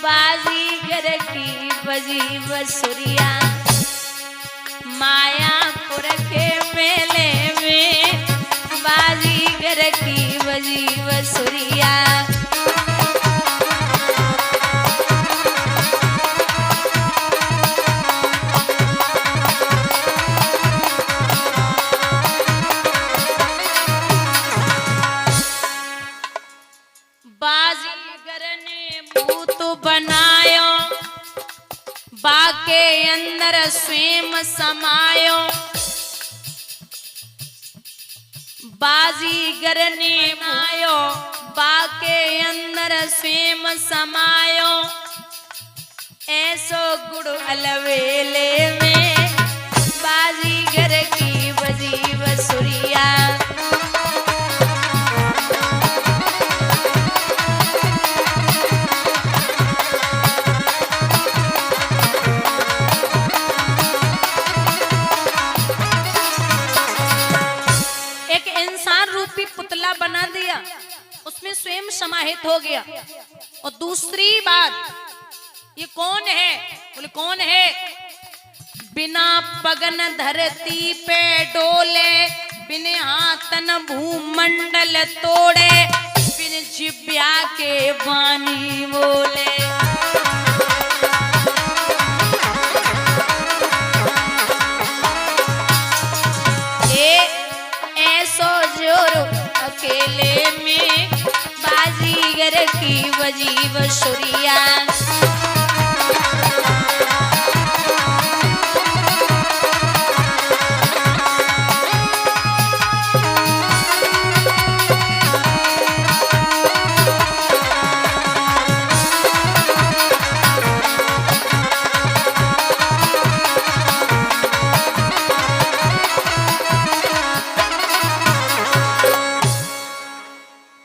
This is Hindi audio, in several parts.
बाजीगर की बजी बसुरिया मायापुर के मेले में बाजीगर की बजी बसुरिया। बाजीगर ने भूत बनायो बाके अंदर स्वयं समायो। बाजीगर ने मायो बाके अंदर स्वयं समायो। ऐसो गुड़ अलवेले में बाजीगर की बजी बसुरिया। पुतला बना दिया, उसमें स्वयं समाहित हो गया। और दूसरी बात, ये कौन है? बोले कौन है? बिना पगन धरती पे डोले, बिन हाथन भूमंडल तोड़े, बिन जिब्या के वाणी बोले। अकेले में बाजीगर की बजी बसुरिया।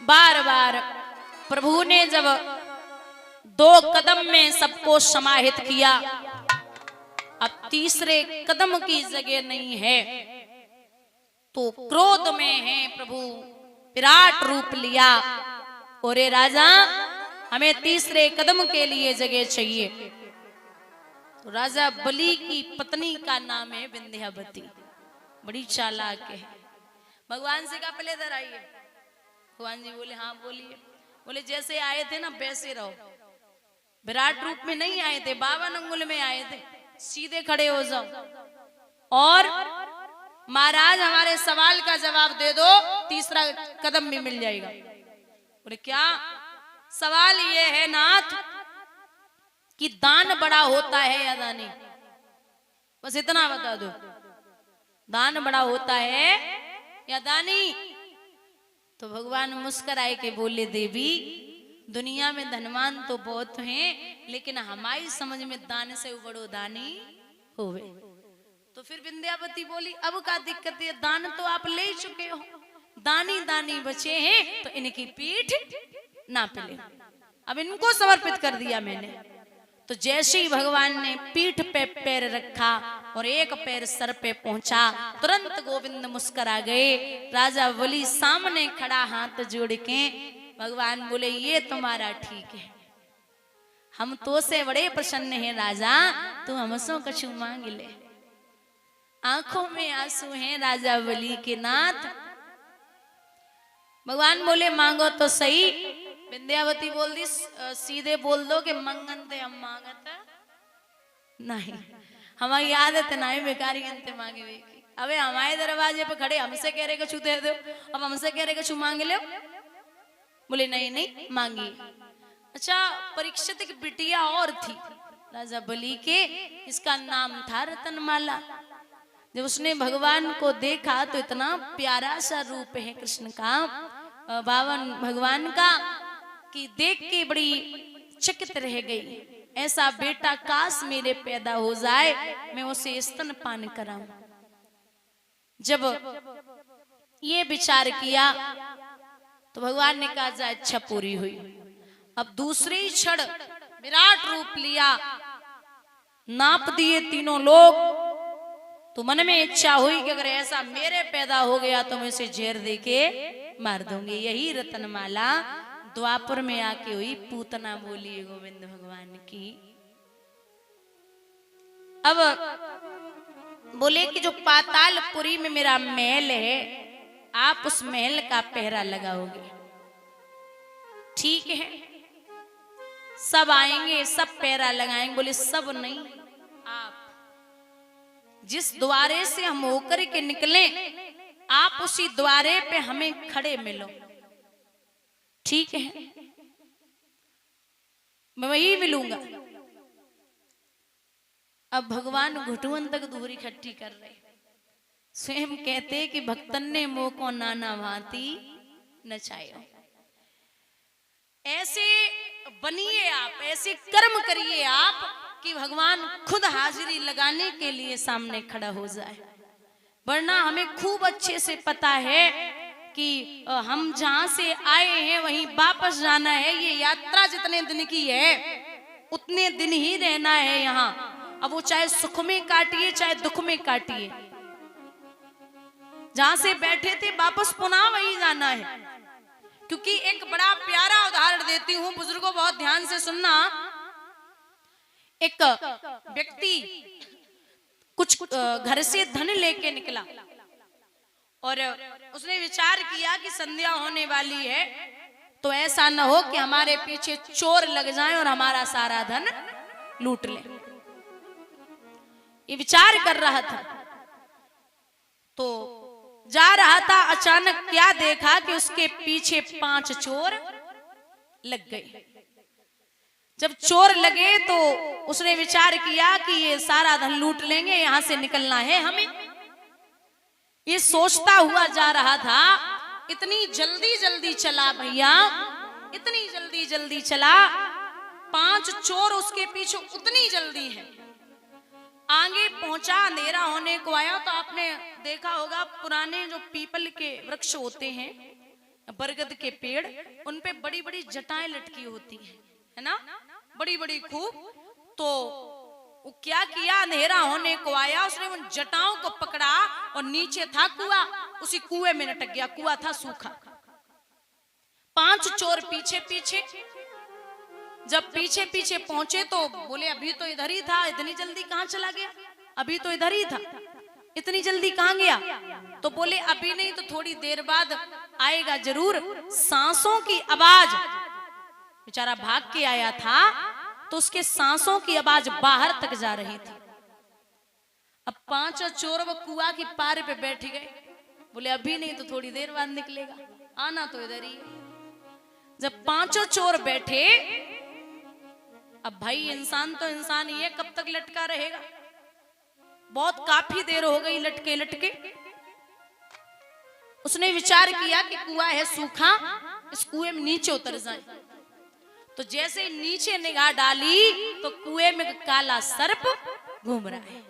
बार बार प्रभु ने जब 2 कदम में सबको समाहित किया, अब तीसरे कदम की जगह नहीं है, तो क्रोध में है प्रभु, विराट रूप लिया। और राजा हमें तीसरे कदम के लिए जगह चाहिए। तो राजा बलि की पत्नी का नाम है विंध्यावती, बड़ी चालाक है। भगवान से कहा पहले इधर आइए। भगवान जी बोले हाँ बोलिए। बोले जैसे आए थे ना वैसे रहो, विराट रूप में नहीं आए थे, 52 अंगुल में आए थे, सीधे खड़े हो जाओ और महाराज हमारे सवाल का जवाब दे दो, तीसरा कदम भी मिल जाएगा। बोले क्या सवाल ये है नाथ कि दान बड़ा होता है या दानी? बस इतना बता दो, दान बड़ा होता है या दानी? तो भगवान मुस्कुराए के बोले देवी दुनिया में धनवान तो बहुत हैं, लेकिन हमारी समझ में दान से बड़ो दानी होवे। तो फिर विंध्यावती बोली अब का दिक्कत है, दान तो आप ले चुके हो, दानी दानी बचे हैं तो इनकी पीठ ना पिले, अब इनको समर्पित कर दिया मैंने। तो जैसे ही भगवान ने पीठ पे पैर रखा और एक पैर सर पे पहुंचा, तुरंत गोविंद मुस्कुरा गए। राजा बलि सामने खड़ा हाथ जोड़ के भगवान बोले ये तुम्हारा ठीक है, हम तो से बड़े प्रसन्न हैं राजा, तू हमसों कछु मांग ले। आंखों में आंसू हैं राजा बलि के नाथ। भगवान बोले मांगो तो सही। विंध्यावती बोल दी सीधे बोल दो कि मंगन ते हम मांगत नहीं, हमारी आदत नहीं बेकारी अंते मांगे वे। अबे हमारे दरवाजे पे खड़े हमसे कह रहे कछु दे दो, अब हमसे कह रहे कछु मांग लो। बोले नहीं नहीं मांगी। अच्छा परीक्षित की बिटिया और थी राजा बलि के, इसका नाम था रतनमाला। जब उसने भगवान को देखा तो इतना प्यारा सा रूप है कृष्ण का, बावन भगवान का, कि देख के बड़ी चकित रह गई। ऐसा बेटा काश मेरे पैदा हो जाए, मैं उसे स्तनपान कराऊं। जब ये विचार किया तो भगवान ने कहा जा इच्छा पूरी हुई। अब दूसरे ही क्षण विराट रूप लिया, नाप दिए तीनों लोग। तो मन में इच्छा हुई कि अगर ऐसा मेरे पैदा हो गया तो मैं इसे जहर दे के मार दूंगी। यही रतनमाला द्वापर में आके हुई पूतना बोली गोविंद भगवान की। अब बोले कि जो पातालपुरी में मेरा महल है, आप उस महल का पहरा लगाओगे। ठीक है, सब आएंगे, सब पहरा लगाएंगे। बोले सब नहीं, आप जिस द्वारे से हम होकर के निकले, आप उसी द्वारे पे हमें खड़े मिलो। ठीक है, मैं वही मिलूंगा। अब भगवान घुटुअन तक दूरी इकट्ठी कर रहे, स्वयं कहते कि भक्तन ने मोह को नाना भांति नचायो। ऐसे बनिए आप, ऐसे कर्म करिए आप कि भगवान खुद हाजिरी लगाने के लिए सामने खड़ा हो जाए। वरना हमें खूब अच्छे से पता है कि हम जहां से आए हैं वहीं वापस जाना है। ये यात्रा जितने दिन की है उतने दिन ही रहना है यहाँ। अब वो चाहे सुख में काटिए चाहे दुख में काटिए, जहां से बैठे थे वापस पुनः वहीं जाना है। क्योंकि एक बड़ा प्यारा उदाहरण देती हूं, बुजुर्गों बहुत ध्यान से सुनना। एक व्यक्ति कुछ घर से धन लेके निकला और उसने विचार किया कि संध्या होने वाली है, तो ऐसा न हो कि हमारे पीछे चोर लग जाएं और हमारा सारा धन लूट ले। ये विचार कर रहा था, तो जा रहा था, अचानक क्या देखा कि उसके पीछे 5 चोर लग गए। जब चोर लगे तो उसने विचार किया कि ये सारा धन लूट लेंगे, यहां से निकलना है हमें। ये सोचता हुआ जा रहा था। इतनी जल्दी जल्दी चला भैया, इतनी जल्दी जल्दी चला। 5 चोर उसके पीछे उतनी जल्दी है। आगे पहुंचा, अंधेरा होने को आया। तो आपने देखा होगा पुराने जो पीपल के वृक्ष होते हैं, बरगद के पेड़, उन पे बड़ी बड़ी जटाएं लटकी होती है ना, बड़ी बड़ी खूब। तो वो क्या किया, अंधेरा होने को आया, उसने उन जटाओं को पकड़ा और नीचे था कुआं, उसी कुएं में लटक गया। कुआं था सूखा। 5 चोर पीछे पीछे। जब पीछे पीछे पहुंचे तो बोले अभी तो इधर ही था, इतनी जल्दी कहां चला गया? अभी तो इधर ही था, इतनी जल्दी कहां गया? तो बोले अभी नहीं तो थोड़ी देर बाद आएगा जरूर। सांसों की आवाज, बेचारा भाग के आया था तो उसके सांसों की आवाज बाहर तक जा रही थी। अब 5 चोर वो कुआं की पार पे बैठ गए। बोले अभी नहीं तो थोड़ी देर बाद निकलेगा, आना तो इधर ही है। जब 5 चोर बैठे, अब भाई इंसान तो इंसान ही है, कब तक लटका रहेगा? बहुत काफी देर हो गई लटके लटके। उसने विचार किया कि कुआं है सूखा, इस कुएं में नीचे उतर जाए। तो जैसे ही नीचे निगाह डाली तो कुएं में काला सर्प घूम रहा है।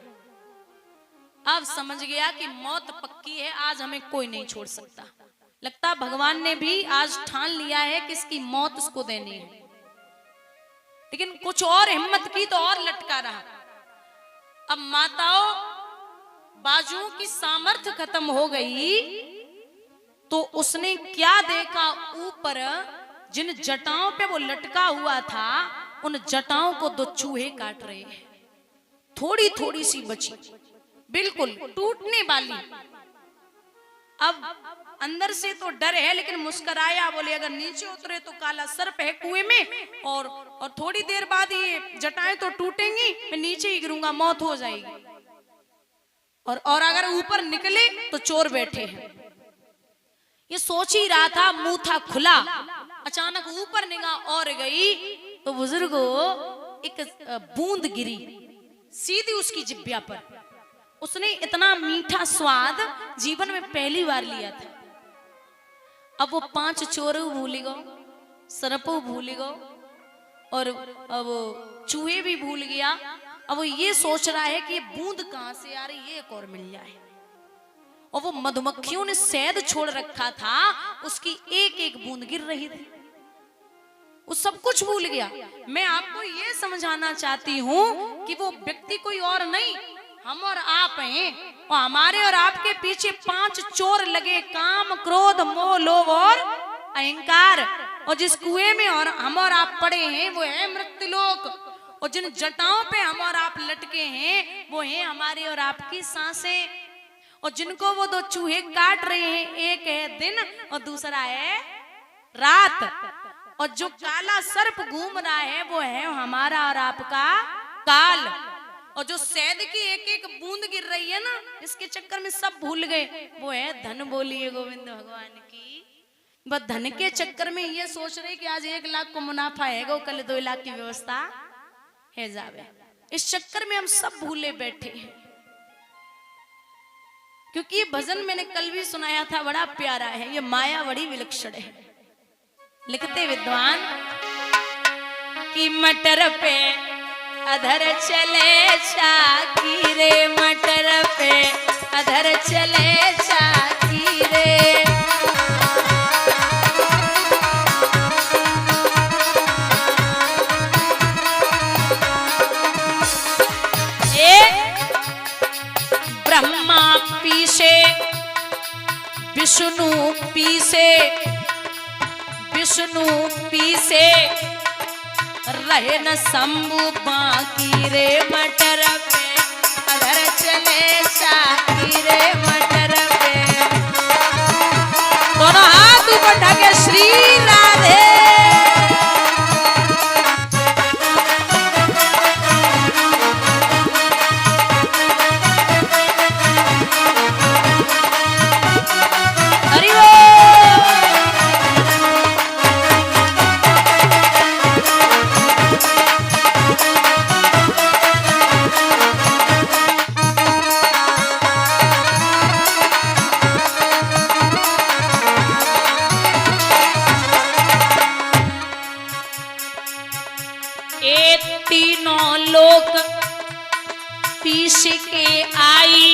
अब समझ गया कि मौत पक्की है, आज हमें कोई नहीं छोड़ सकता। लगता भगवान ने भी आज ठान लिया है कि इसकी मौत उसको देनी है। लेकिन कुछ और हिम्मत की तो और लटका रहा। अब माताओं बाजुओं की सामर्थ्य खत्म हो गई तो उसने क्या देखा, ऊपर जिन जटाओं पे वो लटका हुआ था उन जटाओं को 2 चूहे काट रहे हैं। थोड़ी थोड़ी सी बची, बिल्कुल टूटने वाली। अब अंदर से तो डर है लेकिन मुस्कुराया, बोले अगर नीचे उतरे तो काला सर्प है कुएं में और थोड़ी देर बाद ये जटाएं तो टूटेंगी, मैं नीचे ही गिरूंगा, मौत हो जाएगी। और अगर ऊपर निकले तो चोर बैठे हैं। ये सोच ही रहा था, मुंह था खुला। अचानक ऊपर निगाह और गई तो बुजुर्गों एक बूंद गिरी सीधी उसकी जिब्या पर। उसने इतना मीठा स्वाद जीवन में पहली बार लिया था। अब वो 5 चोर भूल गो, सर्प भूल गो और अब चूहे भी भूल गया। अब वो ये सोच रहा है कि ये बूंद कहां से आ रही है, एक और मिल जाए। और वो मधुमक्खियों ने शहद छोड़ रखा था, उसकी एक एक बूंद गिर रही थी। वो सब कुछ भूल गया। मैं आपको ये समझाना चाहती हूँ कि वो व्यक्ति कोई और नहीं, हम और आप हैं। और हमारे और आपके पीछे 5 चोर लगे, काम क्रोध मोह लोभ और अहंकार। और जिस कुएं में और हम और आप पड़े हैं वो है मृत्युलोक, और जिन जटाओं पे हम और आप लटके हैं वो है हमारी और आपकी सांसें, और जिनको वो दो चूहे काट रहे हैं, एक है दिन और दूसरा है रात, और जो काला सर्प घूम रहा है वो है हमारा और आपका काल, और जो शहद की एक एक बूंद गिर रही है ना, इसके चक्कर में सब भूल गए, वो है धन। बोलिए गोविंद भगवान की। बस धन के चक्कर में ये सोच रहे कि आज 1 लाख को मुनाफा है, कल 2 लाख की व्यवस्था है जावे। इस चक्कर में हम सब भूले बैठे हैं। क्योंकि ये भजन मैंने कल भी सुनाया था, बड़ा प्यारा है, ये माया बड़ी विलक्षण है। लिखते विद्वान कि मटर पे अधर चले चाकी रे, मटर पे अधर चले चाकी रे, ब्रह्मा पीछे विष्णु पीछे, विष्णु पीछे रहे न शंभु बाकी रे, मटर पे अधर चले चाकी रे, मटर पे। दोनों हाथ ऊपर ढके श्री राधे। तीनों लोक पीस के आई,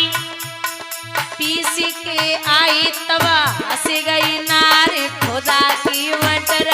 पीस के आई तब हंस गई नारी खुदा की मटर